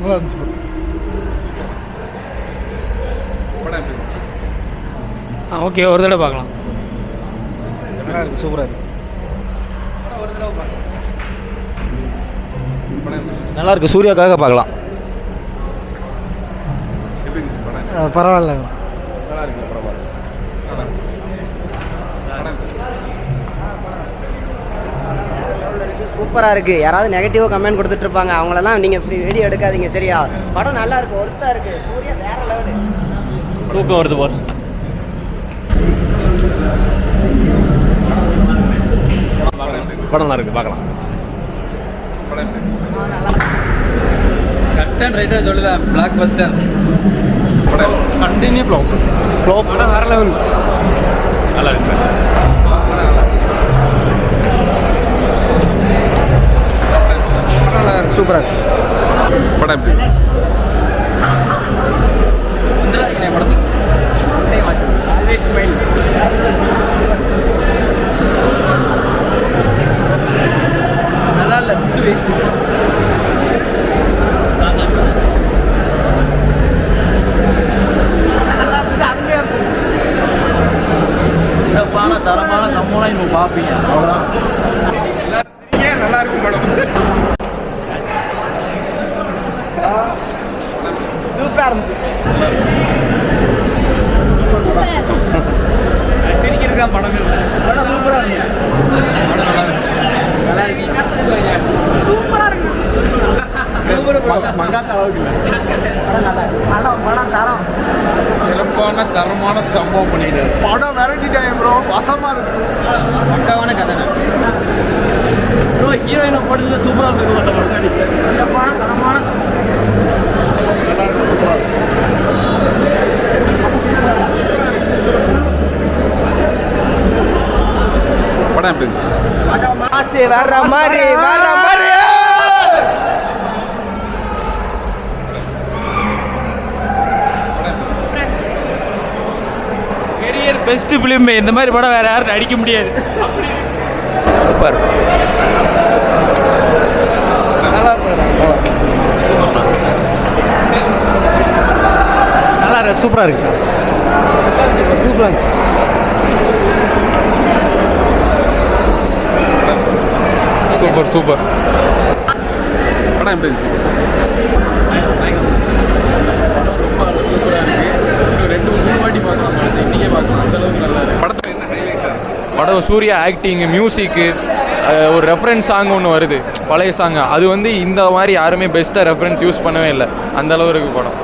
நல்லா இருந்துச்சு. ஓகே, ஒரு தடவை பார்க்கலாம். நல்லா இருக்குது, சூப்பராக இருக்குது. நல்லா இருக்குது, சூர்யாக்காக பார்க்கலாம். பரவாயில்ல, நல்லா இருக்கு, பரவாயில்ல. சூப்பராக இருக்குது. யாராவது நெகட்டிவாக கமெண்ட் கொடுத்துட்ருப்பாங்க, அவங்களெல்லாம் நீங்கள் இப்படி வீடியோ எடுக்காதீங்க சரியா? படம் நல்லா இருக்குது, ஒர்த்தாக இருக்குது. சூர்யா வேறு லெவலு. தூக்கம் வருது போல். படம் நல்லா இருக்குது, பார்க்கலாம். கட் அண்ட் ரைட்டாக சொல்லுதான், பிளாக் பஸ்டர். கண்டினியூ ஃப்ளாப் படம் வேறு லெவல். நல்லா இருக்கு சார். நல்லா இருக்குது, சூப்பராக இருக்குது. படம் எப்படி நல்லா இல்லை, துட்டு வேஸ்ட். சிறப்பான தரமான சம்பளம் நீங்கள் பார்ப்பீங்க, அவ்வளோதான். நல்லா இருக்கும் படம். சூப்பராக இருந்துச்சு. சிரிக்கிறதுக்கு தான் படம் இல்லை. படம் சூப்பராக இருந்துச்சு. படம் நல்லா இருந்துச்சு. நல்லா இருக்கு, சூப்பராக இருக்கு. மங்காத்த அளவுக்கு இல்லை. படம் நல்லா இருக்கு. படம் தரம். சிறப்பான தரமான சம்பவம் பண்ணிட்டாரு. படம் மிரட்டிட்டாங்க ப்ரோ, வசமாக இருக்கு. பக்காவான கதை. ப்ரோ, ஹீரோயினை போட்டதில் சூப்பராக இருந்தது மற்ற படம். சிறப்பான தரமான நல்லா இருக்கு, சூப்பராக இருக்கு. படம் எப்படி மாசு வேற மாதிரி வேற மாதிரி. Career best film. இந்த மாதிரி படம் வேறு யாரும் நடிக்க முடியாது. சூப்பர். நல்லா இருக்குது, நல்லா இருக்கு, சூப்பராக இருக்குது. சூப்பராக இருந்துச்சு. Super super. படம் எப்படி இருந்துச்சு? ரொம்ப சூப்பராக இருக்குது. இன்னும் 2-3 வாட்டி பார்க்கலாம், இன்றைக்கே பார்க்கலாம், அந்தளவுக்கு நல்லா இருக்குது. படத்தில் என்ன ஹைலைட்? படம் சூர்யா ஆக்டிங், மியூசிக்கு, ஒரு ரெஃபரன்ஸ் சாங் ஒன்று வருது, பழைய சாங். அது வந்து இந்த மாதிரி யாருமே பெஸ்ட்டாக ரெஃபரன்ஸ் யூஸ் பண்ணவே இல்லை. அந்தளவு இருக்குது படம்.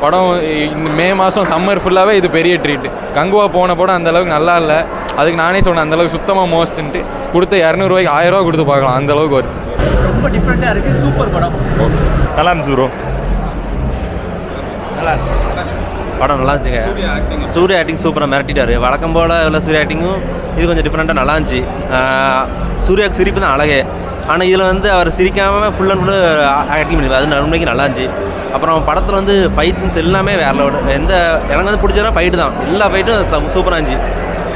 படம் இந்த மே மாதம் சம்மர் ஃபுல்லாகவே இது பெரிய ட்ரீட்டு. கங்குவா போன படம் அந்தளவுக்கு நல்லா இல்லை. அதுக்கு நானே சொன்னேன், அந்தளவுக்கு சுத்தமாக மோஸ்ட்டுன்ட்டு. கொடுத்த 200 1000 கொடுத்து பார்க்கலாம், அந்தளவுக்கு வருது. ரொம்ப டிஃப்ரெண்ட்டாக இருக்குது, சூப்பர் படம். நல்லா இருந்துச்சு ப்ரோ. நல்லா இருக்கு. படம் நல்லா இருந்துச்சுங்க. சூர்யா ஆக்டிங் சூப்பராக மிரட்டிட்டார். வழக்கம் போல் உள்ள சூர்யா ஆக்டிங்கும் இது கொஞ்சம் டிஃப்ரெண்ட்டாக நல்லா இருந்துச்சு. சூர்யாவுக்கு சிரிப்பு தான் அழகே. ஆனால் இதில் வந்து அவர் சிரிக்காமல் ஃபுல் அண்ட் ஃபுல்லு ஆக்டிங் பண்ணிப்பார். அது உண்மைக்கு நல்லா இருந்துச்சு. அப்புறம் படத்தில் வந்து ஃபைட் சீன்ஸ் எல்லாமே வேறு லெவல். எனக்கு வந்து பிடிச்சதுனா ஃபைட்டு தான். எல்லா ஃபைட்டும் சூப்பராக இருந்துச்சு.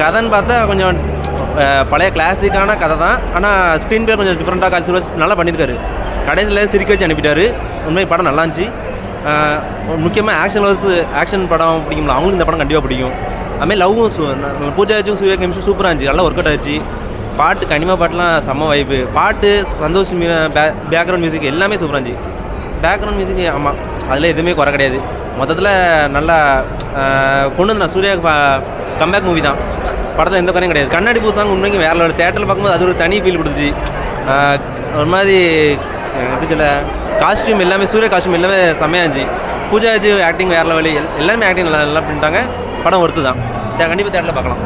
கதைன்னு பார்த்தா கொஞ்சம் பழைய கிளாசிக்கான கதை தான். ஆனால் ஸ்க்ரீன் பிளே கொஞ்சம் டிஃப்ரெண்ட்டாக காட்சி நல்லா பண்ணியிருக்காரு. கடைசியில் சிரிக்க வச்சு அனுப்பிட்டார். உண்மை படம் நல்லா இருந்துச்சு. முக்கியமாக ஆக்ஷன் படம் பிடிக்கும்ல, அவங்களுக்கு இந்த படம் கண்டிப்பாக பிடிக்கும். அதுமாதிரி லவ்வும் பூஜா வச்சும் சூர்யா கெமிஸ்ட்ரி சூப்பராக இருந்துச்சு. நல்லா ஒர்க் அவுட் ஆச்சு. பாட்டு கனிமா பாட்டுலாம் செம்ம வைப்பு. பாட்டு சந்தோஷ் பேக்ரவுண்ட் மியூசிக் எல்லாமே சூப்பராக இருந்துச்சு. பேக்ரவுண்ட் மியூசிக் ஆமாம், அதில் எதுவுமே குறை கிடையாது. மொத்தத்தில் நல்லா கொண்டு வந்து நான் சூர்யாவுக்கு கம்பேக் மூவி தான். படத்தில் எந்த குறையும் கிடையாது. கண்ணாடி பூ சாங் உண்மைக்கு வேறு லெவல். தேட்டரில் பார்க்கும்போது அது ஒரு தனி ஃபீல் கொடுத்துச்சு. ஒரு மாதிரி எப்படி சொல்ல, காஸ்டியூம் எல்லாமே சூர்யா காஸ்டியூம் எல்லாமே செம்மையாக இருந்துச்சு. பூஜா வச்சு ஆக்டிங் வேறு லெவலு. எல்லாருமே ஆக்டிங் நல்லா பண்ணிட்டாங்க. படம் ஒர்த்து தான். கண்டிப்பாக தேட்டரில் பார்க்கலாம்.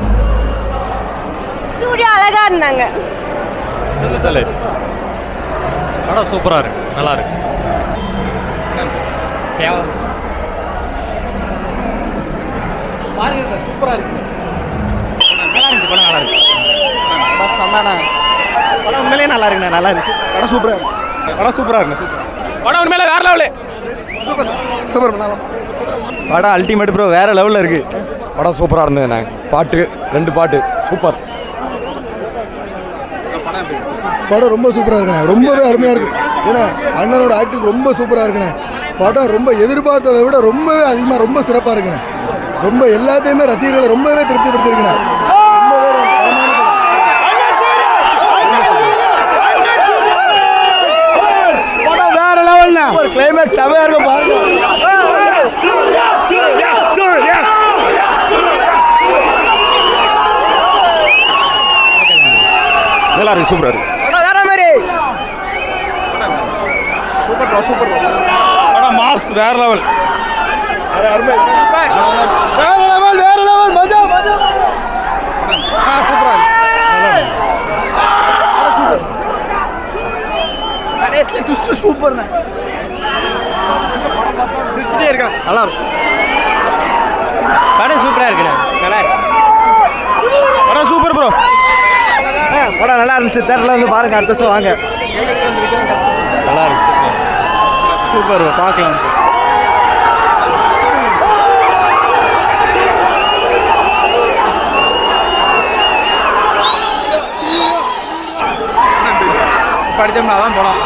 சூர்யா அழகாக இருந்தாங்க. படம் சூப்பராக இருக்கு, நல்லா இருக்கு. பாருங்க சார், சூப்பராக இருக்கு. நல்லா இருந்துச்சு. படம் நல்லா இருக்கு. படம் செம்மாண்ணா. படம் உண்மையிலேயே நல்லா இருக்குண்ணா, நல்லா இருக்கு. படம் சூப்பராக இருக்கு. படம் சூப்பராக இருக்குண்ணா, சூப்பர். படம் உண்மையில வேற லெவலு. Super super. படம் அல்டிமேட் ப்ரோ, வேறு லெவலில் இருக்குது. படம் சூப்பராக இருந்ததுண்ணே. பாட்டு 2 பாட்டு சூப்பர். படம் ரொம்ப சூப்பராக இருக்குண்ணே, ரொம்பவே அருமையாக இருக்குது. ஏன்னா அண்ணனோட ஆக்டிங் ரொம்ப சூப்பராக இருக்குண்ணே. படம் ரொம்ப எதிர்பார்த்ததை விட ரொம்பவே அதிகமாக ரொம்ப சிறப்பாக இருக்குண்ணே. ரொம்ப எல்லாத்தையுமே ரசிகர்களை ரொம்பவே திருப்திப்படுத்திருக்குண்ணே. ரொம்பவே படம் வேற லெவல்ண்ணா. ஒரு கிளைமேக்ஸ் செமையாக இருக்கும் பாருங்க. நல்லா இருக்கு, சூப்பராக இருக்கு. வேற மாதிரி படம் மாஸ் வேற லெவல். சூப்பர்ண்ணே. சிரிச்சுட்டே இருக்கான், நல்லா இருக்கும். படம் சூப்பராக இருக்குண்ணே. நல்லா இருக்கு. படம் சூப்பர் ப்ரோ. படம் நல்லா இருந்துச்சு. தேட்டரில் வந்து பாருங்க, அடுத்த ஷோ வாங்க. நல்லா இருக்கு. சூப்பர், பார்க்கலாம். படித்தோம்னா தான் போகலாம்.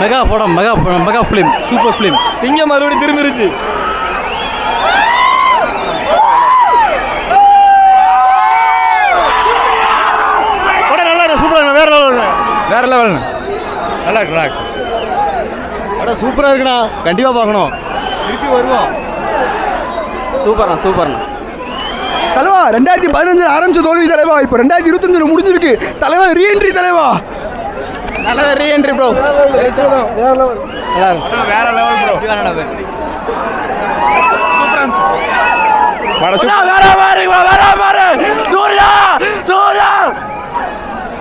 மெகா படம், மெகா ஃபிலிம், சூப்பர் ஃபிலிம். சிங்கம் மறுபடியும் திரும்பிருச்சு. படம் நல்லா இருக்கு, சூப்பராக, வேற லெவல். வேற லெவல்ண்ணே. நல்லா இருக்கு, நல்லா இருக்கு. படம் சூப்பராக இருக்குண்ணா, கண்டிப்பாக பார்க்கணும். திருப்பி வருவோம். சூப்பர்ண்ணா. தலைவா 2015 ஆரம்பிச்ச தோல்வி தலைவா, இப்போ 2025 முடிஞ்சிருக்கு தலைவா. ரீஎன்ட்ரி தலைவா. நல்ல ரீஎன்ட்ரி ப்ரோ. வேற லெவல். நல்லா இருந்துச்சு, வேற லெவல் ப்ரோ.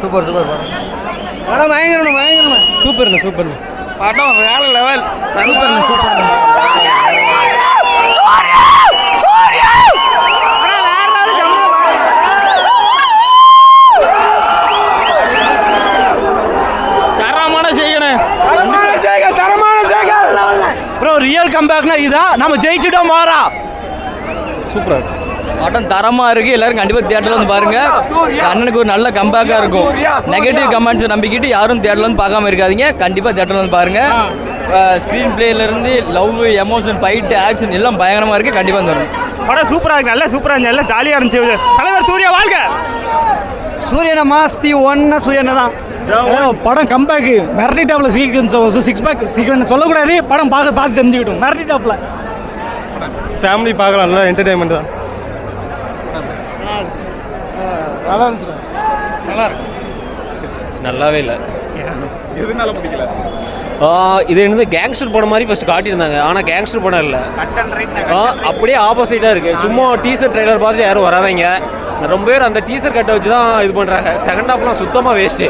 சூப்பர் படம். படம் பயங்கரணும். சூப்பர்ண்ணே. படம் வேற லெவல். சூப்பர். ப்ரோ ரியல் கம்பேக்னா இதான், நம்ம ஜெயிச்சிட்டோம் மாறா. சூப்பராக இருக்கு. படம் தரமாக இருக்குது. எல்லோரும் கண்டிப்பாக தியேட்டரில் வந்து பாருங்கள். அண்ணனுக்கு ஒரு நல்ல கம்பேக்காக இருக்கும். நெகட்டிவ் கமெண்ட்ஸை நம்பிக்கிட்டு யாரும் தியேட்டரில் வந்து பார்க்காம இருக்காதீங்க. கண்டிப்பாக தியேட்டரில் வந்து பாருங்கள். ஸ்க்ரீன் பிளேலேருந்து லவ், எமோஷன், ஃபைட்டு, ஆக்ஷன் எல்லாம் பயங்கரமாக இருக்குது. கண்டிப்பாக வந்து வரும். படம் சூப்பராக இருக்கு, நல்லா சூப்பராக இருந்துச்சு, நல்லா ஜாலியாக இருந்துச்சு. தலைவர் சூர்யா வாழ்க. சூரியனை மாஸ்தி ஒன்று சூரியனை தான். படம் கம்பேக்கு மிரட்டி டாப்பில் சீக்வன்ஸ், 6 பேக் சீக்வன்ஸ் சொல்லக்கூடாது. படம் பார்த்து தெரிஞ்சுக்கிட்டோம். மிரட்டி டாப்பில் ஃபேமிலி பார்க்கலாம், நல்லா என்டர்டைன்மெண்ட் தான். நல்லா இருந்துச்சு. நல்லா இருக்கு. நல்லாவே இல்லை. எதுனால பிடிக்கல? இது என்னது கேங்ஸ்டர் படம் மாதிரி ஃபர்ஸ்ட் காட்டியிருந்தாங்க. ஆனால் கேங்ஸ்டர் படம் இல்லை, அப்படியே ஆப்போசிட்டாக இருக்குது. சும்மா டீசர் ட்ரெய்லர் பார்த்துட்டு யாரும் வராதீங்க. ரொம்ப பேர் அந்த டீசர் கட்டை வச்சு தான் இது பண்ணுறாங்க. செகண்ட் ஹாஃப்லாம் சுத்தமாக வேஸ்ட்டு.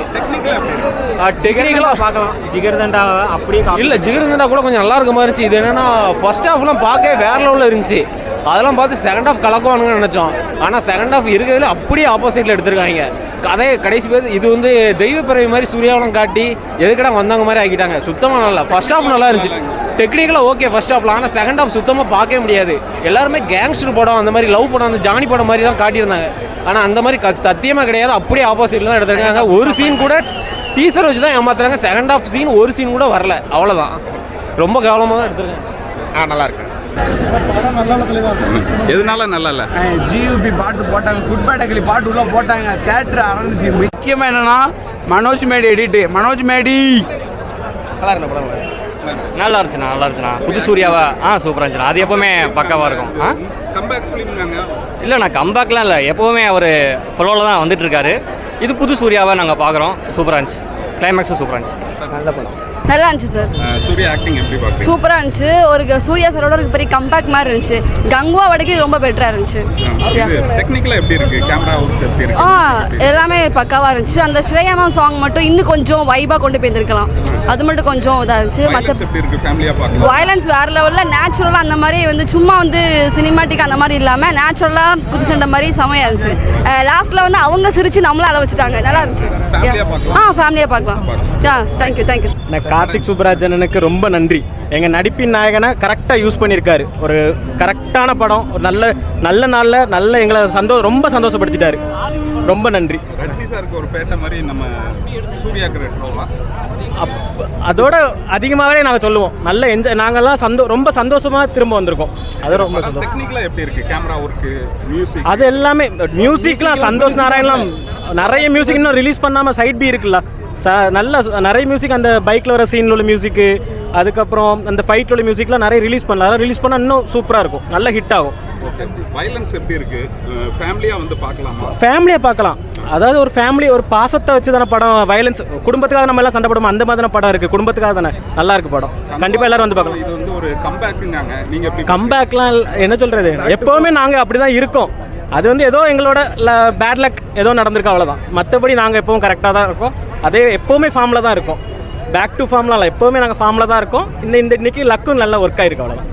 டெக்னிக்கலாக பார்க்கலாம். ஜிகர்தண்டா அப்படியே இல்லை, ஜிகர்தண்டா கூட கொஞ்சம் நல்லா இருக்க மாதிரி இருந்துச்சு. இது என்னென்னா ஃபர்ஸ்ட் ஹாஃப்லாம் பார்க்கவே வேறு லெவலில் இருந்துச்சு. அதெல்லாம் பார்த்து செகண்ட் ஹாஃப் கலக்குவானுங்கன்னு நினச்சோம். ஆனால் செகண்ட் ஹாஃப் இருக்கிறதுல அப்படியே ஆப்போசிட்டில் எடுத்திருக்காங்க. கதையை கடைசி பேர் இது வந்து தெய்வ பிறவி மாதிரி சூர்யாவெலாம் காட்டி எதுக்கடா வந்தவங்க மாதிரி ஆக்கிட்டாங்க. சுத்தமாக நல்லா. ஃபர்ஸ்ட் ஹாஃப் நல்லா இருந்துச்சு. டெக்னிக்கலாக ஓகே ஃபர்ஸ்ட் ஹாஃப்ல. ஆனால் செகண்ட் ஹாஃப் சுத்தமாக பார்க்கவே முடியாது. எல்லாருமே கேங்ஸ்டர் படம், அந்த மாதிரி லவ் படம், அந்த ஜானி படம் மாதிரி தான் காட்டியிருந்தாங்க. ஆனால் அந்த மாதிரி சத்தியமாக கிடையாது. அப்படியே ஆப்போசிட்டில் தான் எடுத்துருக்காங்க. ஒரு சீன் கூட டீசர் வச்சு தான் ஏமாத்துறாங்க. செகண்ட் ஹாஃப் சீன் ஒரு சீன் கூட வரல. அவ்வளோதான். ரொம்ப கேவலமாக தான் எடுத்துருக்காங்க. நல்லா இருக்கு. படம் நல்லா இல்லை தலைவா. எதுனால நல்லா இல்லை? ஜியூபி பாட்டு போட்டாங்க, குட் பேட்டகிளி பாட்டு உள்ள போட்டாங்க. தேட்டர் ஆரம்பிச்சு. முக்கியமாக என்னன்னா மனோஜ் மேடி எடிட்டு. மனோஜ் மேடி நல்லா இருக்கு படம். நல்லா இருந்துச்சுண்ணா. புது சூர்யாவா சூப்பராக இருந்துச்சுண்ணா. அது எப்போவுமே பக்காவாக இருக்கும். கம்பேக் ஃபிலிம்ங்க. இல்லைண்ணா கம்பேக்லாம் இல்லை, எப்போவுமே அவர் ஃபாலோவில் தான் வந்துட்டுருக்காரு. இது புது சூர்யாவை நாங்கள் பார்க்குறோம். சூப்பராக இருந்துச்சு. கிளைமேக்ஸும் சூப்பராக இருந்துச்சு. நல்ல படம். நல்லா இருந்துச்சு சார். சூர்யா ஆக்டிங் எப்படி பார்க்குறீங்க? சூப்பராக இருந்துச்சு. ஒரு சூர்யா சாரோட ஒரு பெரிய கம்பேக் மாதிரி இருந்துச்சு. கங்குவா வடக்கு ரொம்ப பெட்டராக இருந்துச்சு. டெக்னிக்கலாக எப்படி இருக்கு? கேமரா ஒர்க் எப்படி இருக்கு? எல்லாமே பக்காவாக இருந்துச்சு. அந்த ஸ்ரேயாமா சாங் மட்டும் இன்னும் கொஞ்சம் வைபாக கொண்டு போயிருந்துருக்கலாம். அது மட்டும் கொஞ்சம் இதாக இருந்துச்சு. மற்ற எப்படி இருக்கு? ஃபேமிலியாக பார்க்கலாம். வயலன்ஸ் வேறு லெவலில் நேச்சுரலாக அந்த மாதிரி வந்து சும்மா வந்து சினிமாட்டிக் அந்த மாதிரி இல்லாமல் நேச்சுரலாக குதி சண்டை மாதிரி செமையாக இருந்துச்சு. லாஸ்ட்டில் வந்து அவங்க சிரித்து நம்மளும் அள வச்சுட்டாங்க. நல்லா இருந்துச்சு. ஃபேமிலியாக பார்க்கலாம். தேங்க்யூ. நான் கார்த்திக் சுப்ராஜ் அண்ணனுக்கு ரொம்ப நன்றி. எங்கள் நடிப்பின் நாயகனை கரெக்டாக யூஸ் பண்ணியிருக்காரு. ஒரு கரெக்டான படம், ஒரு நல்ல நாளில் எங்களை ரொம்ப சந்தோஷப்படுத்திட்டாரு. ரொம்ப நன்றி. ரஜினி சாருக்கு ஒரு பேட்டை மாதிரி நம்ம சூர்யாக்கு ரெட்ரோவா? அதோட அதிகமாகவே நாங்கள் சொல்லுவோம். நல்ல என்ஜாய், நாங்கள்லாம் ரொம்ப சந்தோஷமாக திரும்ப வந்திருக்கோம். அது ரொம்ப சந்தோஷம். டெக்னிக்கலா எப்படி இருக்கு? கேமரா ஒர்க்கு, மியூசிக், அது எல்லாமே மியூசிக்லாம் சந்தோஷ் நாராயணலாம் நிறைய மியூசிக் இன்னும் ரிலீஸ் பண்ணாமல் சைட் பி இருக்குல்ல, நல்ல நிறைய மியூசிக், அந்த பைக்கில் வர சீனில் உள்ள மியூசிக்கு, அதுக்கப்புறம் அந்த ஃபைட்டில் உள்ள மியூசிக்லாம் நிறைய ரிலீஸ் பண்ணலாம். ரிலீஸ் பண்ணால் இன்னும் சூப்பராக இருக்கும், நல்ல ஹிட் ஆகும். வயலன்ஸ் எப்படி இருக்கு? ஃபேமிலியா வந்து பார்க்கலாமா? ஃபேமிலியாக பார்க்கலாம். அதாவது ஒரு ஃபேமிலி, ஒரு பாசத்தை வச்சு தானே படம். வயலன்ஸ் குடும்பத்துக்காக நம்ம எல்லாம் சண்டை போடுவோம், அந்த மாதிரி தானே படம் இருக்குது. குடும்பத்துக்காக தானே, நல்லா இருக்கு படம். கண்டிப்பாக எல்லாரும் வந்து பார்க்கலாம். இது வந்து ஒரு கம்பேக்குங்காங்க, நீங்கள் கம்பேக்லாம் என்ன சொல்கிறது, எப்போவுமே நாங்கள் அப்படி தான் இருக்கோம். அது வந்து ஏதோ எங்களோட பேட் லக் ஏதோ நடந்திருக்கு, அவ்வளோதான். மற்றபடி நாங்கள் எப்பவும் கரெக்டாக தான் இருக்கோம். அதே எப்போவுமே ஃபார்மில் தான் இருக்கோம். பேக் டு ஃபார்ம்லாம் இல்லை, எப்போவுமே நாங்கள் ஃபார்மில் தான் இருக்கோம். இன்னைக்கு லக்கும் நல்லா ஒர்க் ஆகிருக்கு, அவ்வளோதான்.